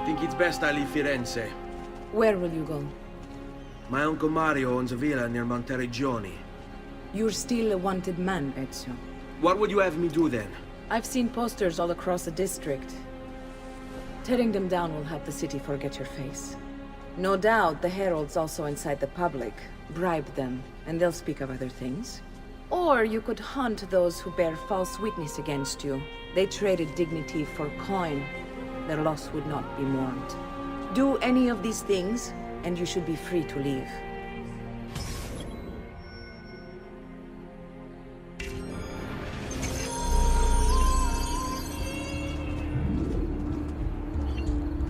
think it's best I leave Firenze. Where will you go? My uncle Mario owns a villa near Monteriggioni. You're still a wanted man, Ezio. What would you have me do then? I've seen posters all across the district. Tearing them down will help the city forget your face. No doubt the heralds also incite the public. Bribe them, and they'll speak of other things. Or you could hunt those who bear false witness against you. They traded dignity for coin. Their loss would not be mourned. Do any of these things, and you should be free to leave.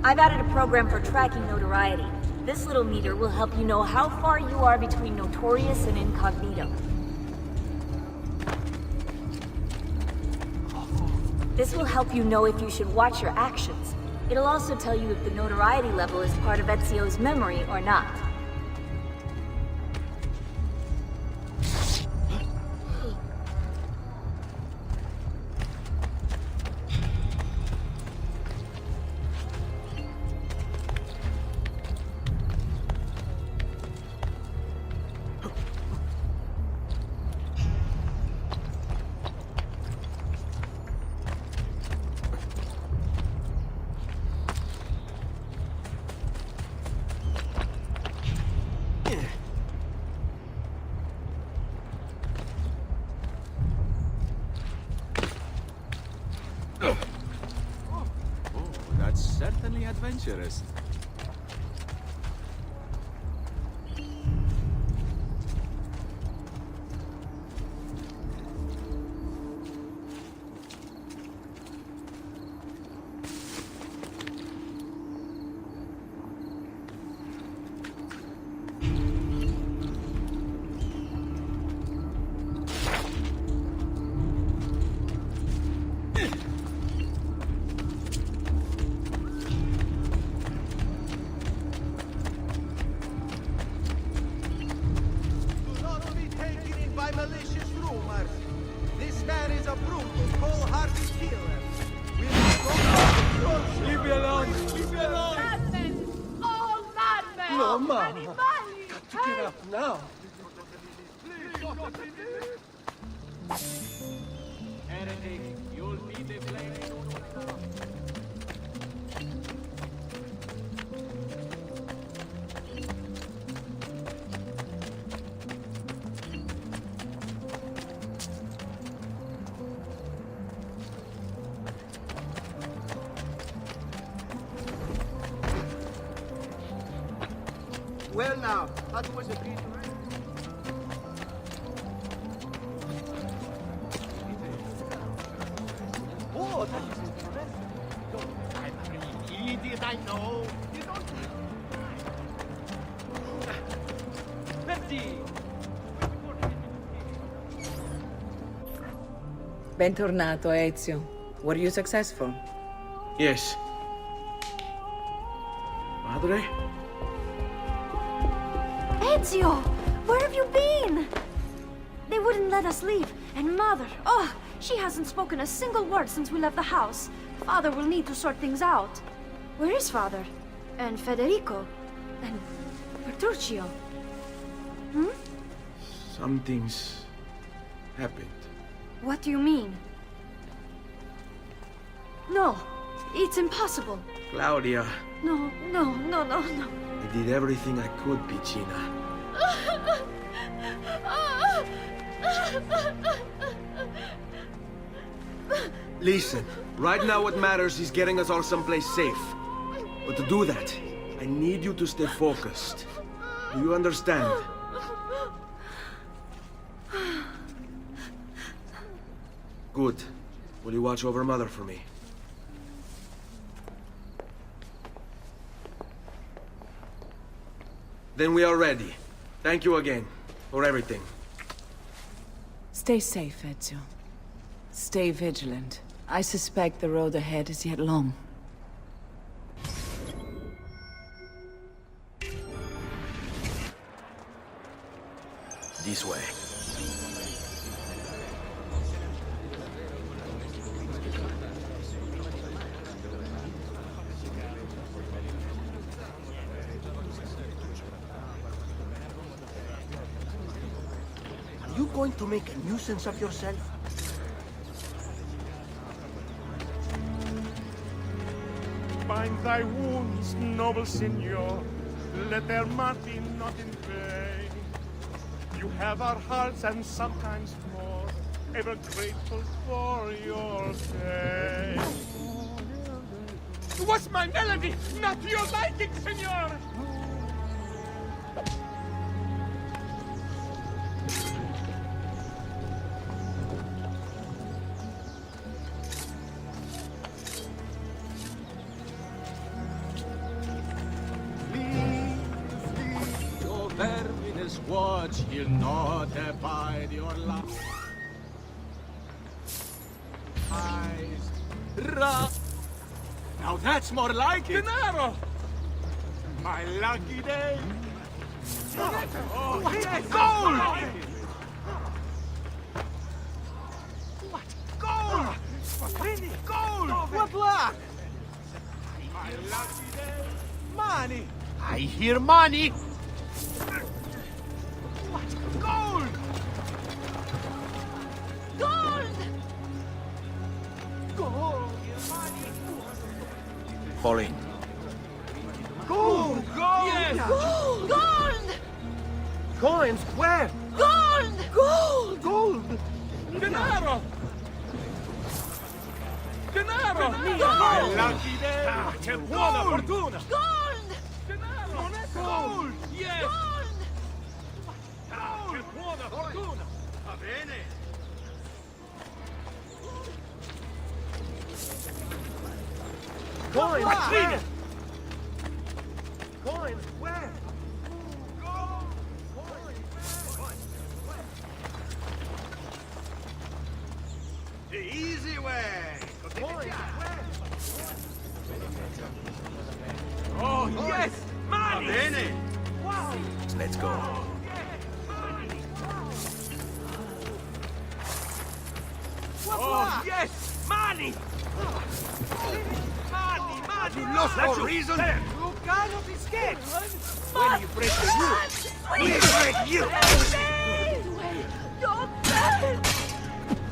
I've added a program for tracking notoriety. This little meter will help you know how far you are between notorious and incognito. This will help you know if you should watch your actions. It'll also tell you if the notoriety level is part of Ezio's memory or not. That's certainly adventurous. Well now, that was a bit... Oh, that is interesting. I'm an idiot, I know. You don't... Pepsi! Bentornato, Ezio. Were you successful? Yes. Padre? Ezio! Where have you been? They wouldn't let us leave. And Mother, oh, she hasn't spoken a single word since we left the house. Father will need to sort things out. Where is Father? And Federico? And Petruccio? Hmm? Something's happened. What do you mean? No, it's impossible. Claudia. No. I did everything I could, Piccina. Listen, right now what matters is getting us all someplace safe. But to do that, I need you to stay focused. Do you understand? Good. Will you watch over Mother for me? Then we are ready. Thank you again for everything. Stay safe, Ezio. Stay vigilant. I suspect the road ahead is yet long. This way. going to make a nuisance of yourself? Bind thy wounds, noble signor. Let their martyr not in vain. You have our hearts and sometimes more, ever grateful for your pain. What's my melody? Not to your liking, senor! Watch, he'll not abide your life. Now that's more like it. Denaro! My lucky day! Oh, yes, gold! What? Gold! Really? Gold! What luck? My lucky day! Money! I hear money! What? Gold! Gold! Gold! Pauline. Gold! Gold! Yes! Gold! Gold! Coins? Where? Gold! Gold! Gold! Denaro! Denaro! My lucky day! C'è buona fortuna! Gold! Denaro! Gold! Yes! Gold! C'è buona fortuna! Va bene! Coins! Where? Coins? Where? The easy way! Coins? Oh, yes! Va bene! Let's go. Oh, yes! Money! You lost for reason? You cannot escape! When you break the rules, we break you! Don't bend!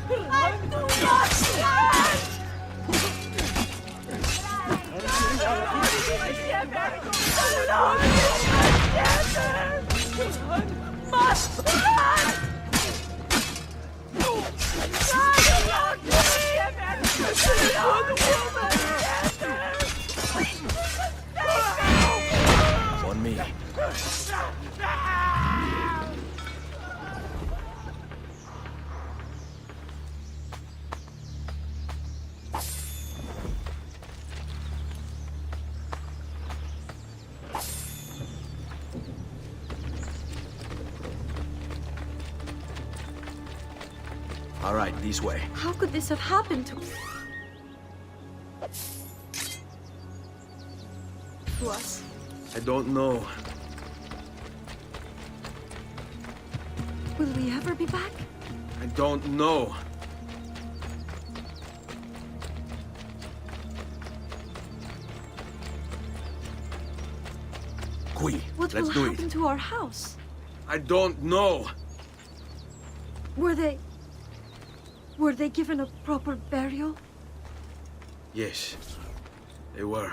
I do not stand! On me. All right, this way. How could this have happened to us? I don't know. Will we ever be back? I don't know. Qui, What let's will do happen it. to our house? I don't know. Were they given a proper burial? Yes, they were.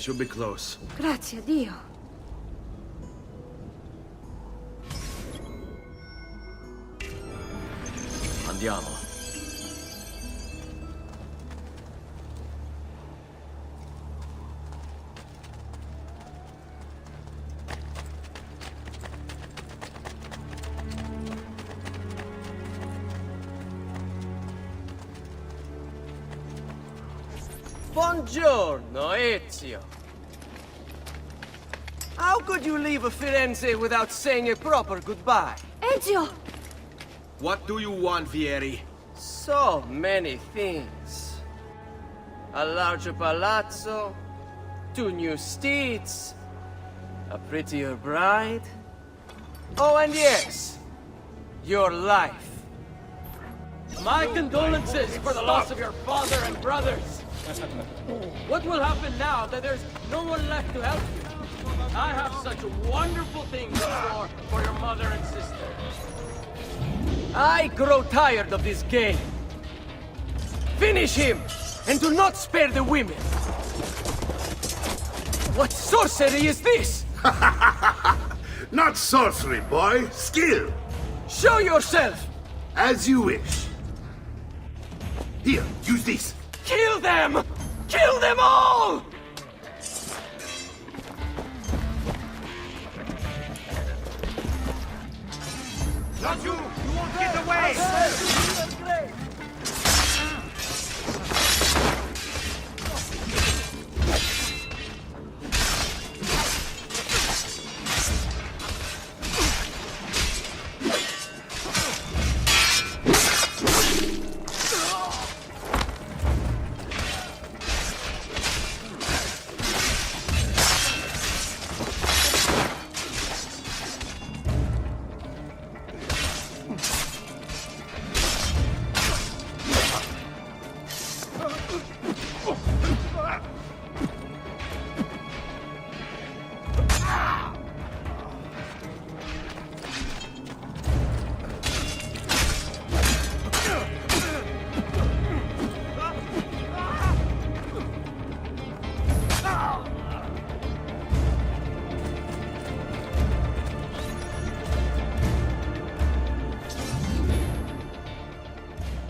should be close. Grazie a Dio. Andiamo. Buongiorno, Ezio. How could you leave Firenze without saying a proper goodbye? Ezio! What do you want, Vieri? So many things. A larger palazzo, 2 new steeds, a prettier bride. Oh, and yes, your life. My condolences for the loss of your father and brothers. What will happen now that there's no one left to help you? I have such wonderful things in store for your mother and sister. I grow tired of this game. Finish him, and do not spare the women. What sorcery is this? Not sorcery, boy. Skill. Show yourself! As you wish. Here, use this. Kill them! Kill them all! Not you! You won't get away!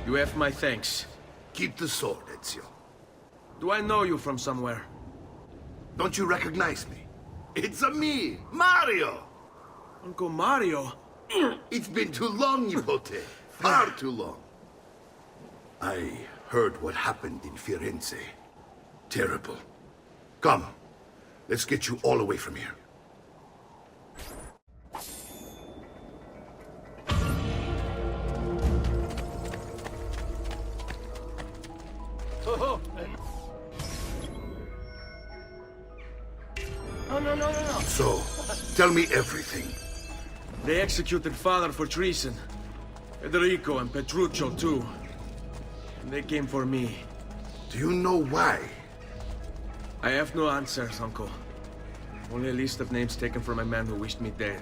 You have my thanks. Keep the sword, Ezio. Do I know you from somewhere? Don't you recognize me? It's me, Mario! Uncle Mario? It's been too long, Nipote. Far too long. I heard what happened in Firenze. Terrible. Come, let's get you all away from here. No. So, tell me everything. They executed father for treason. Federico and Petruccio too. And they came for me. Do you know why? I have no answers, Uncle. Only a list of names taken from a man who wished me dead.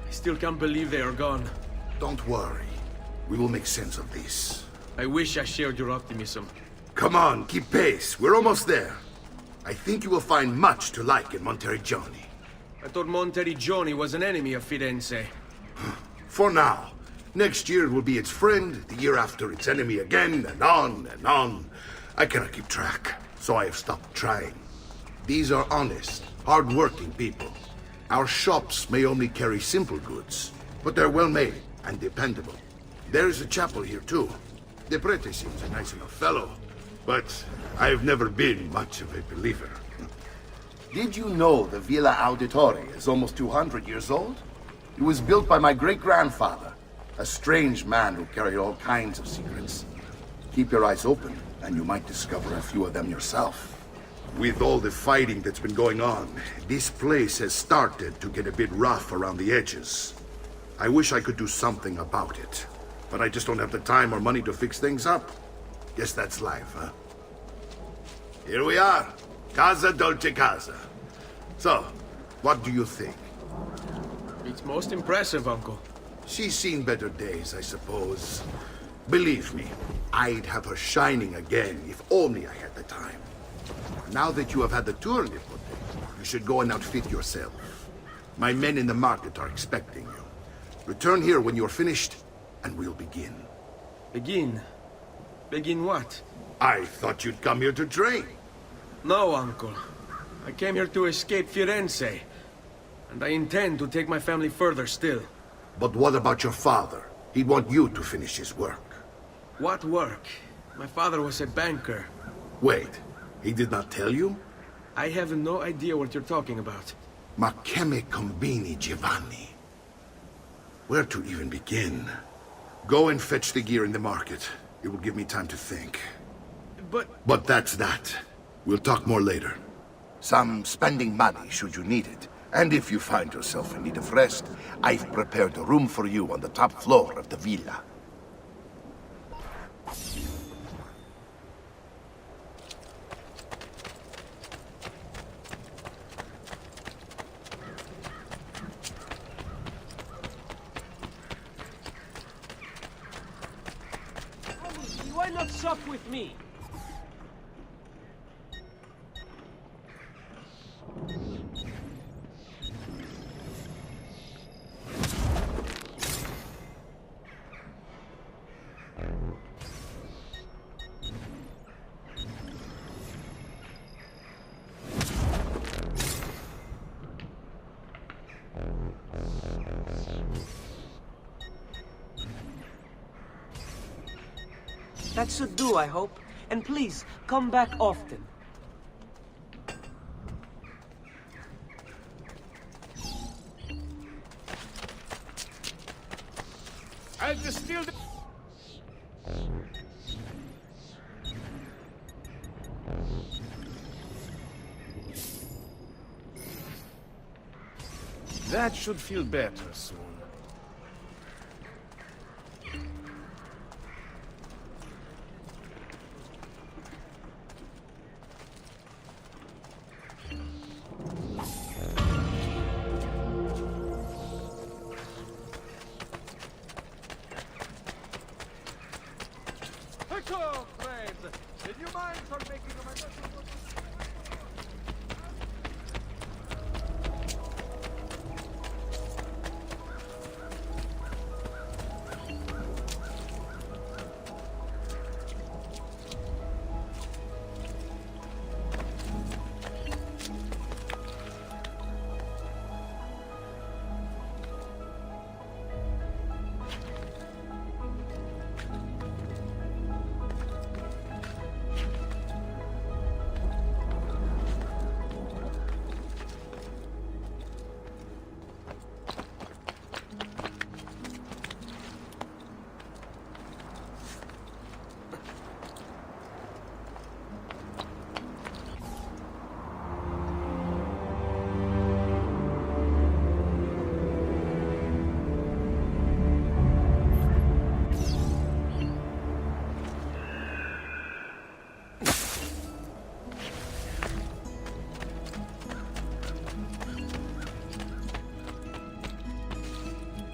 I still can't believe they are gone. Don't worry. We will make sense of this. I wish I shared your optimism. Come on, keep pace. We're almost there. I think you will find much to like in Monteriggioni. I thought Monteriggioni was an enemy of Firenze. For now. Next year it will be its friend, the year after its enemy again, and on and on. I cannot keep track, so I have stopped trying. These are honest, hard-working people. Our shops may only carry simple goods, but they're well-made and dependable. There is a chapel here, too. The prete seems a nice enough fellow, but I've never been much of a believer. Did you know the Villa Auditore is almost 200 years old? It was built by my great-grandfather, a strange man who carried all kinds of secrets. Keep your eyes open, and you might discover a few of them yourself. With all the fighting that's been going on, this place has started to get a bit rough around the edges. I wish I could do something about it, but I just don't have the time or money to fix things up. Guess that's life, huh? Here we are. Casa Dolce Casa. So, what do you think? It's most impressive, Uncle. She's seen better days, I suppose. Believe me, I'd have her shining again if only I had the time. Now that you have had the tour, Nipote, you should go and outfit yourself. My men in the market are expecting you. Return here when you're finished, and we'll begin. Begin? Begin what? I thought you'd come here to train. No, Uncle. I came here to escape Firenze. And I intend to take my family further still. But what about your father? He'd want you to finish his work. What work? My father was a banker. Wait, he did not tell you? I have no idea what you're talking about. Ma che me combini, Giovanni? Where to even begin? Go and fetch the gear in the market. It will give me time to think. But that's that. We'll talk more later. Some spending money should you need it. And if you find yourself in need of rest, I've prepared a room for you on the top floor of the villa. Why not sup with me? That should do, I hope. And please, come back often. I'll distill the... That should feel better soon. Did you mind for making a mess?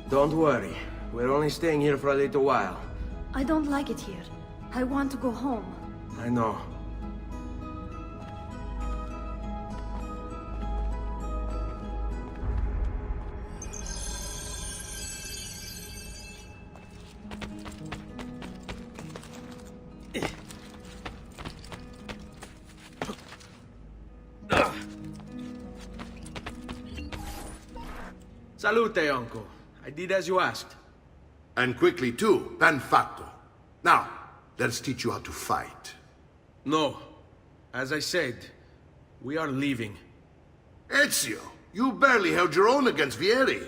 Don't worry. We're only staying here for a little while. I don't like it here. I want to go home. I know. Salute, Uncle. I did as you asked. And quickly too, ben fatto. Now, let's teach you how to fight. No. As I said, we are leaving. Ezio, you barely held your own against Vieri.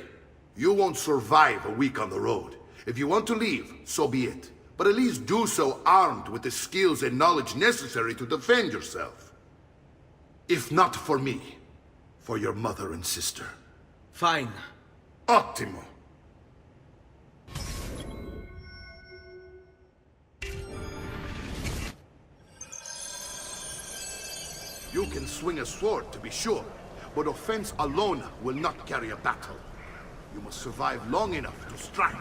You won't survive a week on the road. If you want to leave, so be it. But at least do so armed with the skills and knowledge necessary to defend yourself. If not for me, for your mother and sister. Fine. Ottimo. You can swing a sword, to be sure, but offense alone will not carry a battle. You must survive long enough to strike.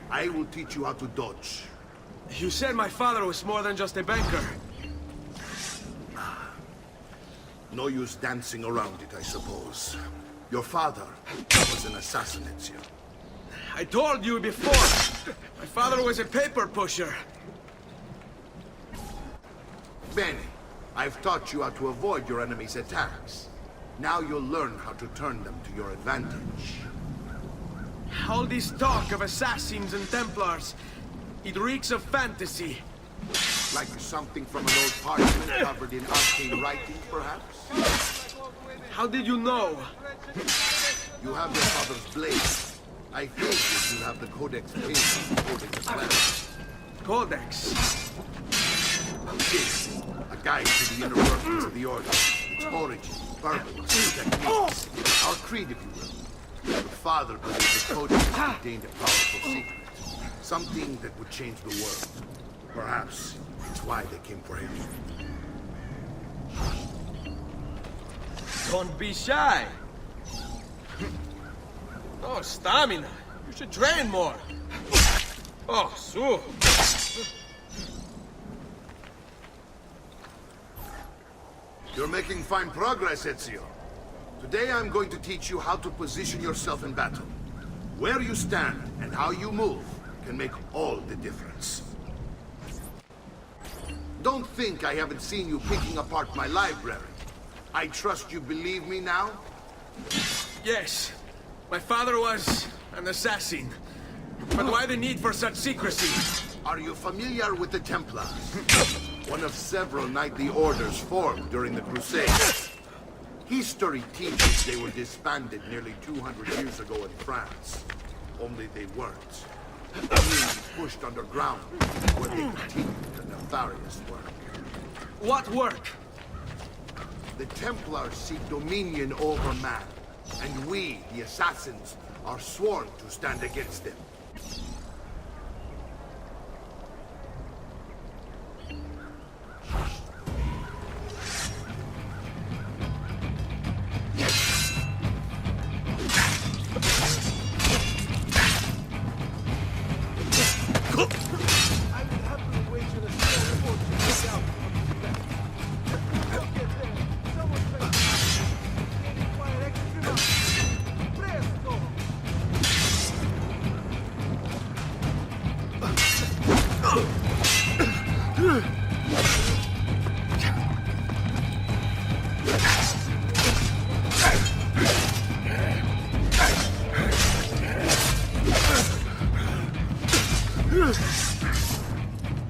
I will teach you how to dodge. You said my father was more than just a banker. No use dancing around it, I suppose. Your father was an assassin, Ezio. I told you before. My father was a paper pusher. Bene. I've taught you how to avoid your enemy's attacks. Now you'll learn how to turn them to your advantage. All this talk of assassins and Templars, it reeks of fantasy. Like something from an old parchment covered in arcane writing, perhaps? How did you know? You have your father's blade. I figured you have the Codex painting holding the plan. Codex? This, a guide to the inner workings of the Order. Its origin, purpose, techniques. Our creed, if you will. Your father believed the Codex contained a powerful secret. Something that would change the world. Perhaps it's why they came for him. Don't be shy. No stamina. You should train more. Oh, so. You're making fine progress, Ezio. Today I'm going to teach you how to position yourself in battle. Where you stand and how you move can make all the difference. Don't think I haven't seen you picking apart my library. I trust you believe me now? Yes. My father was an assassin. But why the need for such secrecy? Are you familiar with the Templars? One of several knightly orders formed during the Crusades. History teaches they were disbanded nearly 200 years ago in France. Only they weren't. Being pushed underground, where they continued the nefarious work. What work? The Templars seek dominion over man, and we, the assassins, are sworn to stand against them.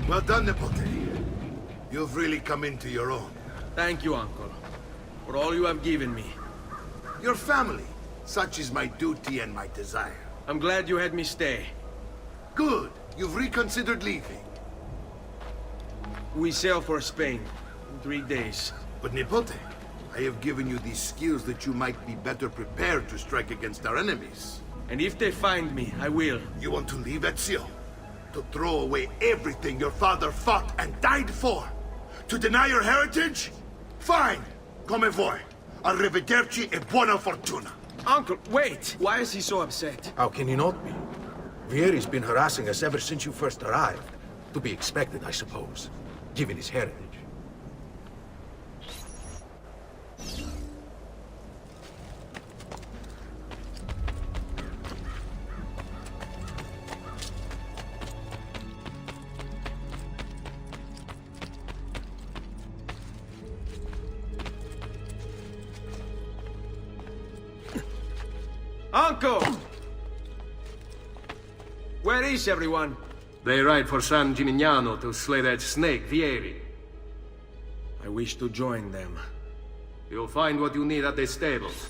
Well done, Nipote. You've really come into your own. Thank you, Uncle, for all you have given me. Your family. Such is my duty and my desire. I'm glad you had me stay. Good. You've reconsidered leaving. We sail for Spain in 3 days. But Nipote, I have given you these skills that you might be better prepared to strike against our enemies. And if they find me, I will. You want to leave, Ezio? To throw away everything your father fought and died for? To deny your heritage? Fine. Come voi. Arrivederci e buona fortuna. Uncle, wait! Why is he so upset? How can he not be? Vieri's been harassing us ever since you first arrived. To be expected, I suppose, given his heritage. Uncle! Where is everyone? They ride for San Gimignano to slay that snake, Vieri. I wish to join them. You'll find what you need at the stables.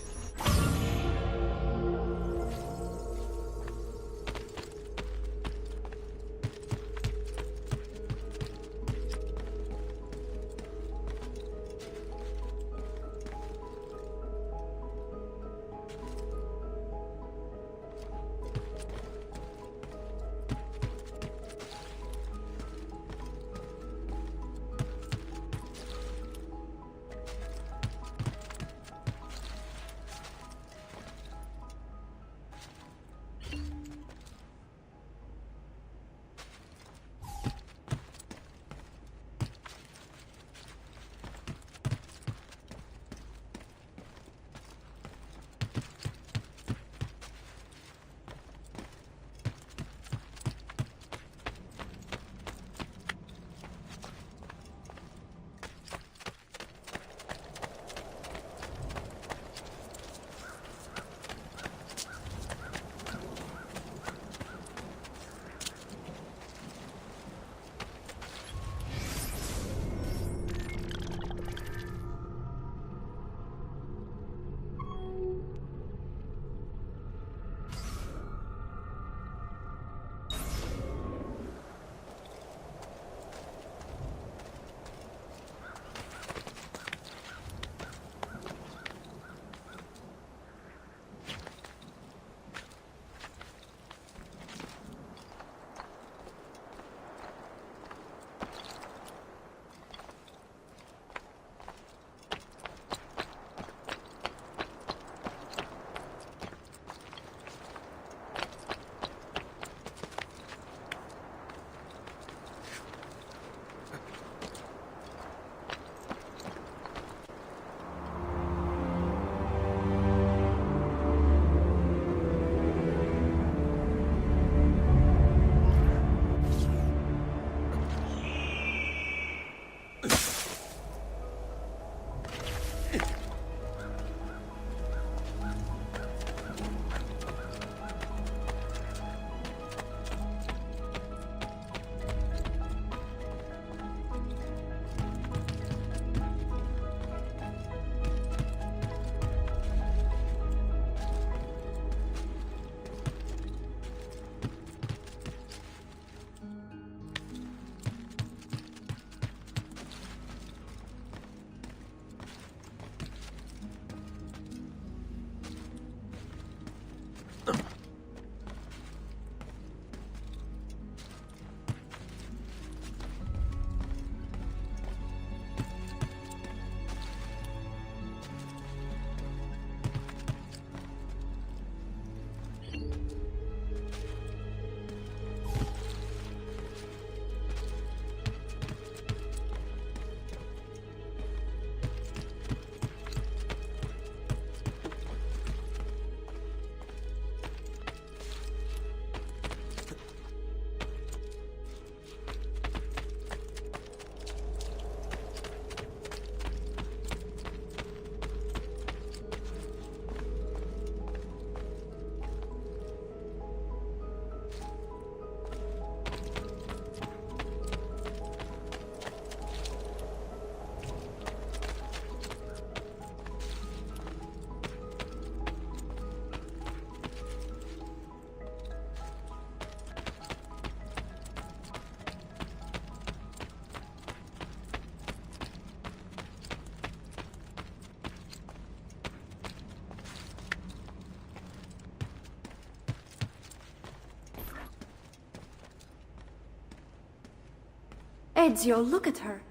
Ezio, look at her.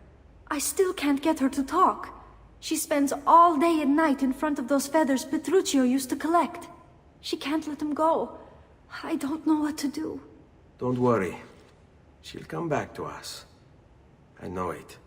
I still can't get her to talk. She spends all day and night in front of those feathers Petruchio used to collect. She can't let them go. I don't know what to do. Don't worry. She'll come back to us. I know it.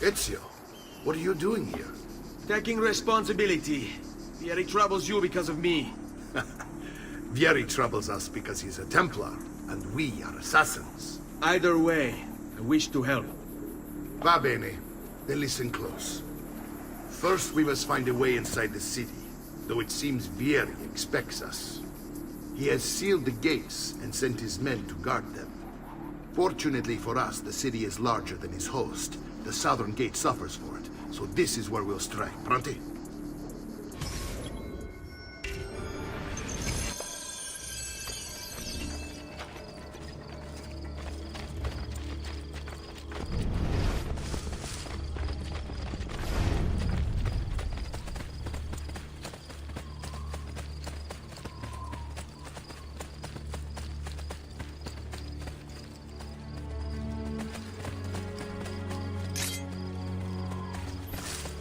Ezio, what are you doing here? Taking responsibility. Vieri troubles you because of me. Vieri troubles us because he's a Templar, and we are assassins. Either way, I wish to help. Va bene. Then listen close. First, we must find a way inside the city, though it seems Vieri expects us. He has sealed the gates and sent his men to guard them. Fortunately for us, the city is larger than his host. The southern gate suffers for it, so this is where we'll strike. Pronti?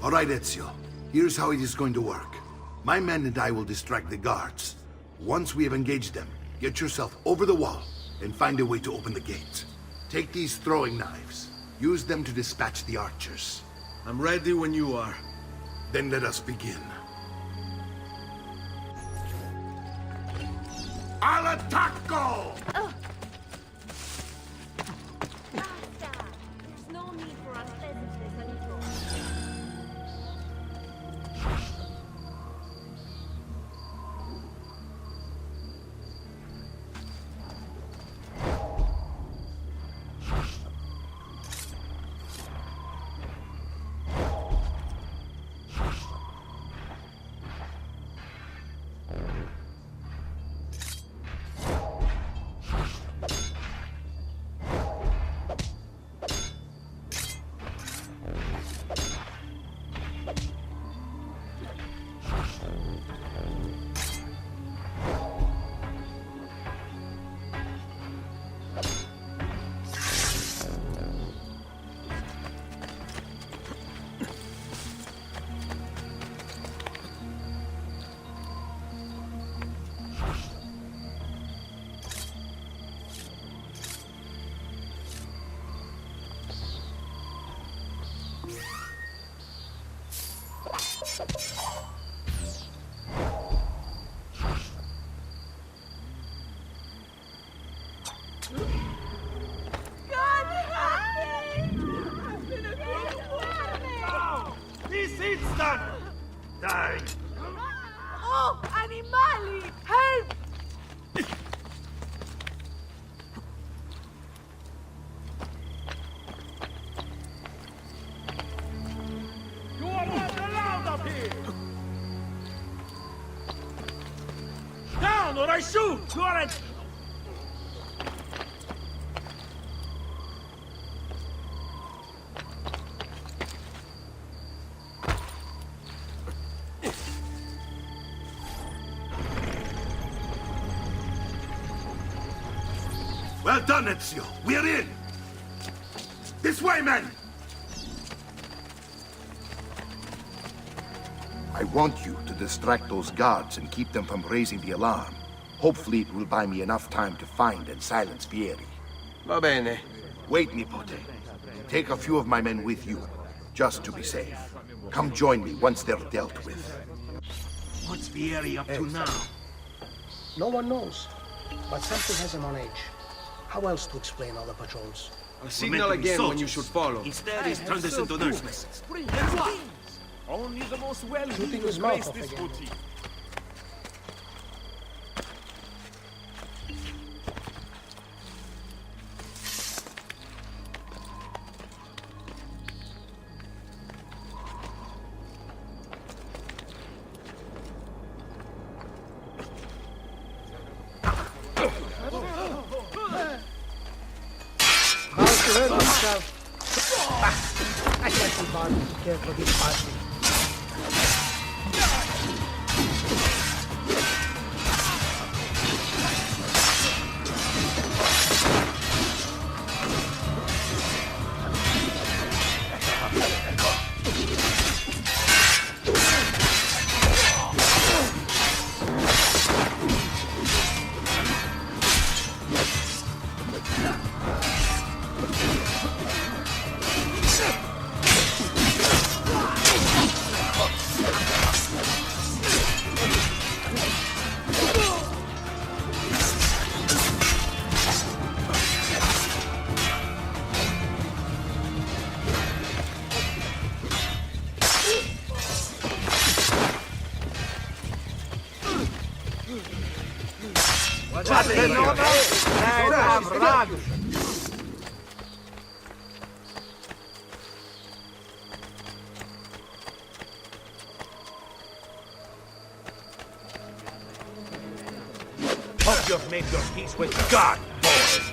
All right, Ezio. Here's how it is going to work. My men and I will distract the guards. Once we have engaged them, get yourself over the wall and find a way to open the gate. Take these throwing knives. Use them to dispatch the archers. I'm ready when you are. Then let us begin. Al attacco! There's no need for unpleasantness anymore. Resistance! Die! Oh, animali! Help! You are not allowed up here! Down or I shoot! You are a... Well done, Ezio. We're in. This way, men. I want you to distract those guards and keep them from raising the alarm. Hopefully it will buy me enough time to find and silence Vieri. Va bene. Wait, Nipote. Take a few of my men with you, just to be safe. Come join me once they're dealt with. What's Vieri up to now? No one knows, but something has him on edge. How else to explain all the patrols? I'll signal again when you should follow. Instead, he's turned us into nurses. Only the most well-to-do Shooting his mouth grace off this again. boutique. How's the hurt himself? I can't be bothered to care for this party. Hope you've made your peace with God, boys.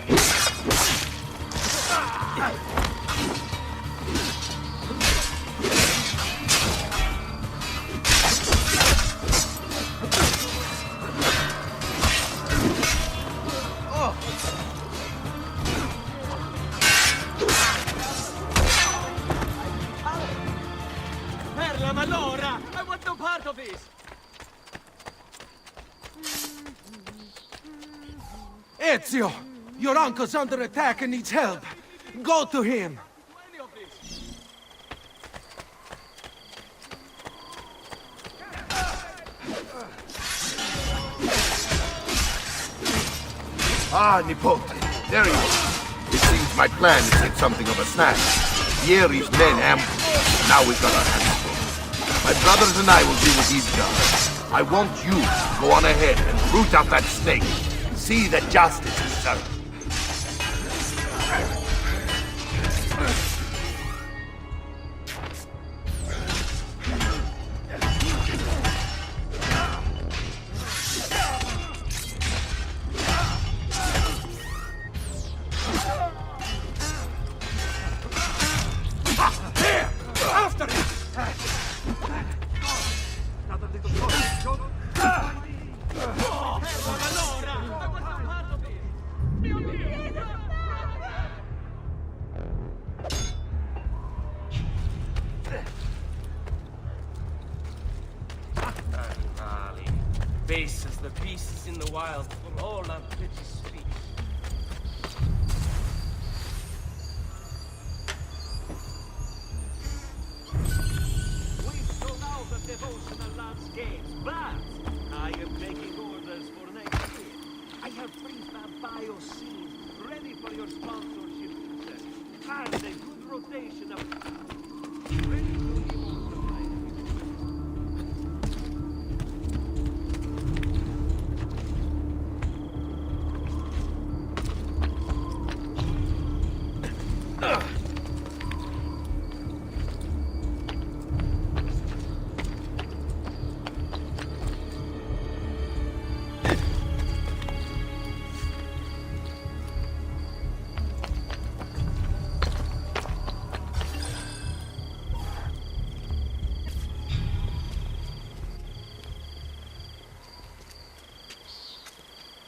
Perla Malora! I want no part of this! Ezio! Your uncle's under attack and needs help. Go to him. Ah, Nipote. There you are. It seems my plan is hit something of a snag. Vieri's men ambushed. Now we've got our hands full. My brothers and I will deal with these guys. I want you to go on ahead and root out that snake. See that justice is served. Base as the beasts in the wild for all our pretty speech. We've sold out the devotional landscapes, but I am taking orders for next year. I have prefabbed bio scenes ready for your sponsorship interest, and a good rotation of ready to immortalize.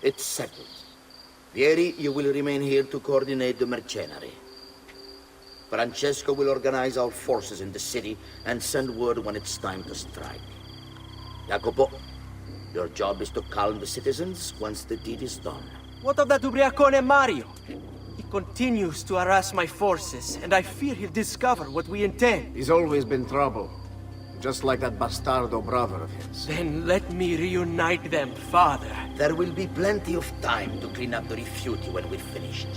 It's settled. Vieri, you will remain here to coordinate the mercenary. Francesco will organize our forces in the city and send word when it's time to strike. Jacopo, your job is to calm the citizens once the deed is done. What of that ubriacone Mario? He continues to harass my forces, and I fear he'll discover what we intend. He's always been trouble. Just like that bastardo brother of his. Then let me reunite them, father. There will be plenty of time to clean up the rifiuti when we're finished.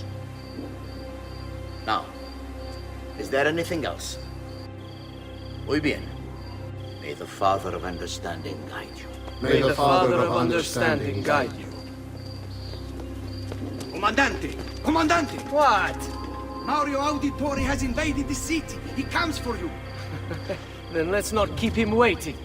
Now, is there anything else? Muy bien. May the Father of Understanding guide you. May the Father of Understanding guide you. Comandante! Comandante! What? Mario Auditore has invaded the city. He comes for you. Then let's not keep him waiting.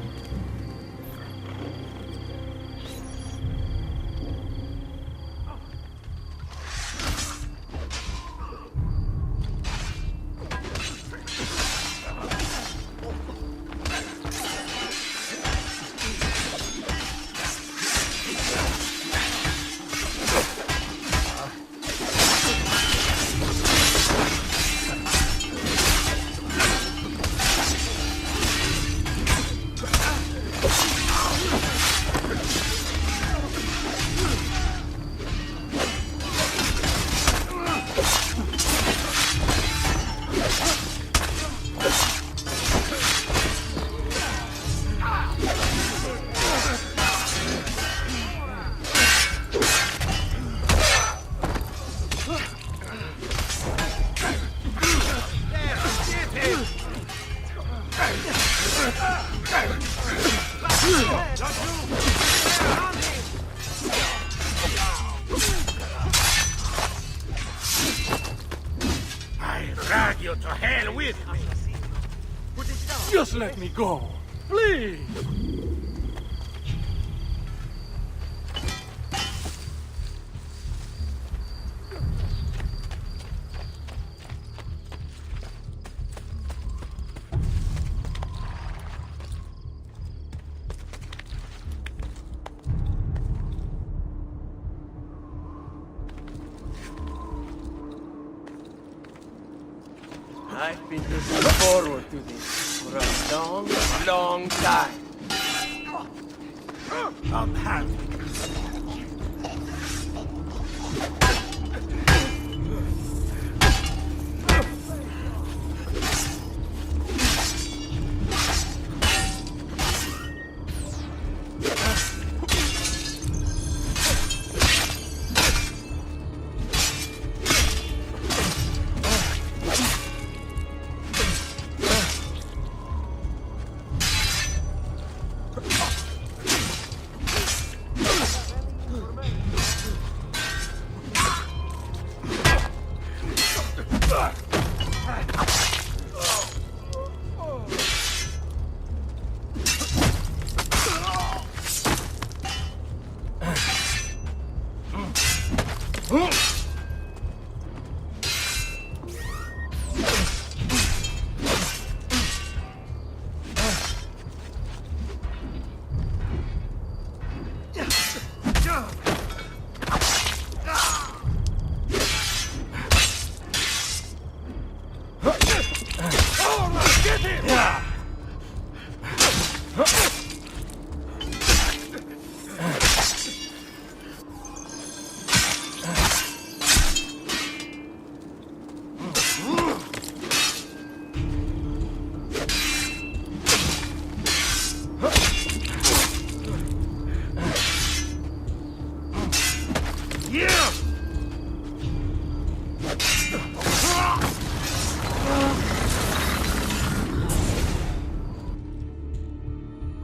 Drag you to hell with me. Just let me go, please. I've been looking forward to this for a long, long time. I'm happy.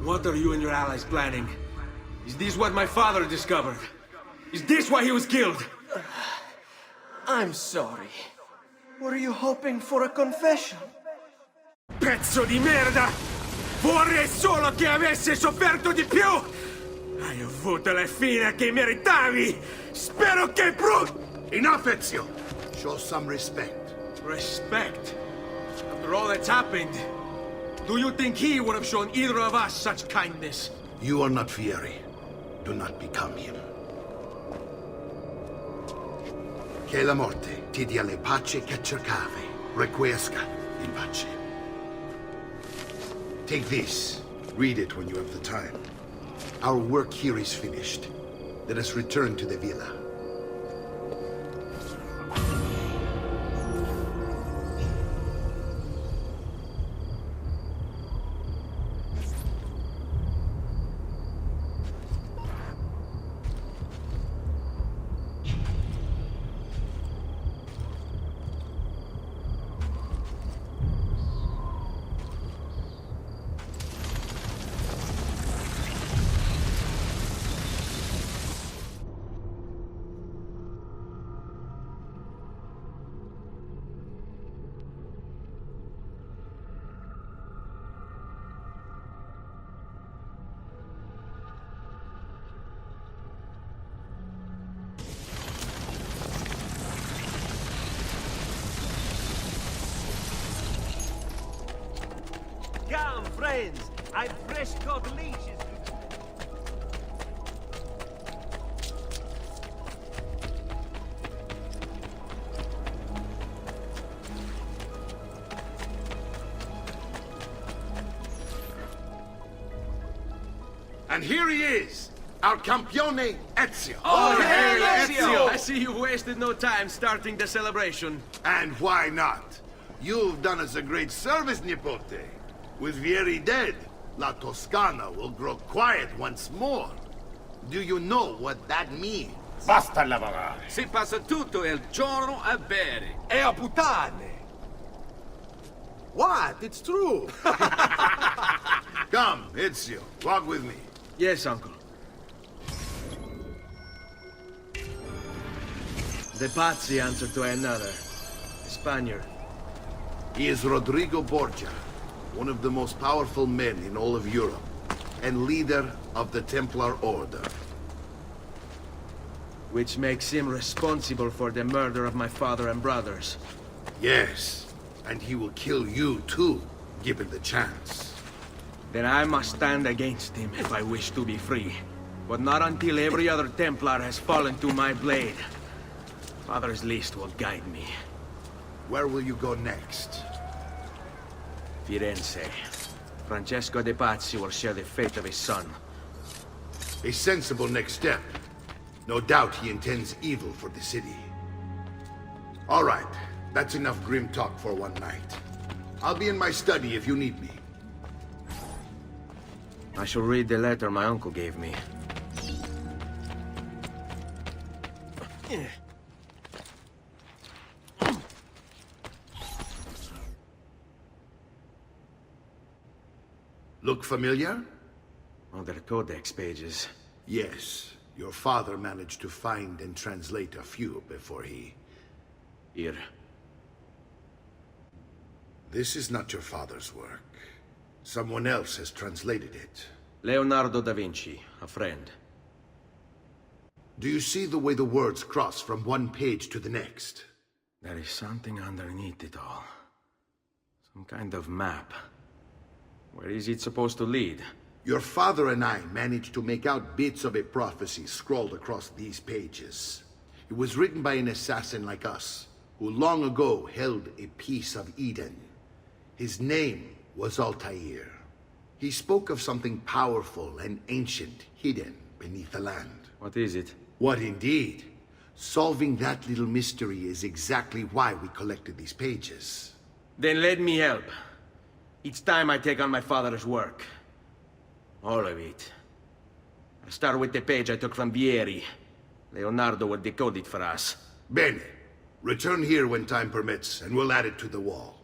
What are you and your allies planning? Is this what my father discovered? Is this why he was killed? I'm sorry. Were you hoping for a confession? Pezzo di merda! Vorrei solo che avessi sofferto di più! Hai avuto la fine che meritavi! Spero che Enough, Ezio! Show some respect. Respect? After all that's happened, do you think he would have shown either of us such kindness? You are not Fieri. Do not become him. Che la morte ti dia le pace che cercavi. Requiesca in pace. Take this. Read it when you have the time. Our work here is finished. Let us return to the villa. Come, friends! I've fresh caught leashes. And here he is, our campione Ezio. Oh, hey, Ezio! I see you've wasted no time starting the celebration. And why not? You've done us a great service, Nipote. With Vieri dead, La Toscana will grow quiet once more. Do you know what that means? Basta lavorare. Si passa tutto il giorno a bere. E a puttane! What? It's true! Come, Ezio, walk with me. Yes, uncle. The Pazzi answer to another. A Spaniard. He is Rodrigo Borgia, one of the most powerful men in all of Europe, and leader of the Templar Order. Which makes him responsible for the murder of my father and brothers. Yes, and he will kill you too, given the chance. Then I must stand against him if I wish to be free. But not until every other Templar has fallen to my blade. Father's list will guide me. Where will you go next? Firenze. Francesco de Pazzi will share the fate of his son. A sensible next step. No doubt he intends evil for the city. All right, that's enough grim talk for one night. I'll be in my study if you need me. I shall read the letter my uncle gave me. Look familiar? Oh, they're codex pages. Yes. Your father managed to find and translate a few before he... Here. This is not your father's work. Someone else has translated it. Leonardo da Vinci, a friend. Do you see the way the words cross from one page to the next? There is something underneath it all. Some kind of map. Where is it supposed to lead? Your father and I managed to make out bits of a prophecy scrawled across these pages. It was written by an assassin like us, who long ago held a piece of Eden. His name was Altair. He spoke of something powerful and ancient hidden beneath the land. What is it? What indeed? Solving that little mystery is exactly why we collected these pages. Then let me help. Each time I take on my father's work. All of it. I'll start with the page I took from Vieri. Leonardo will decode it for us. Bene. Return here when time permits, and we'll add it to the wall.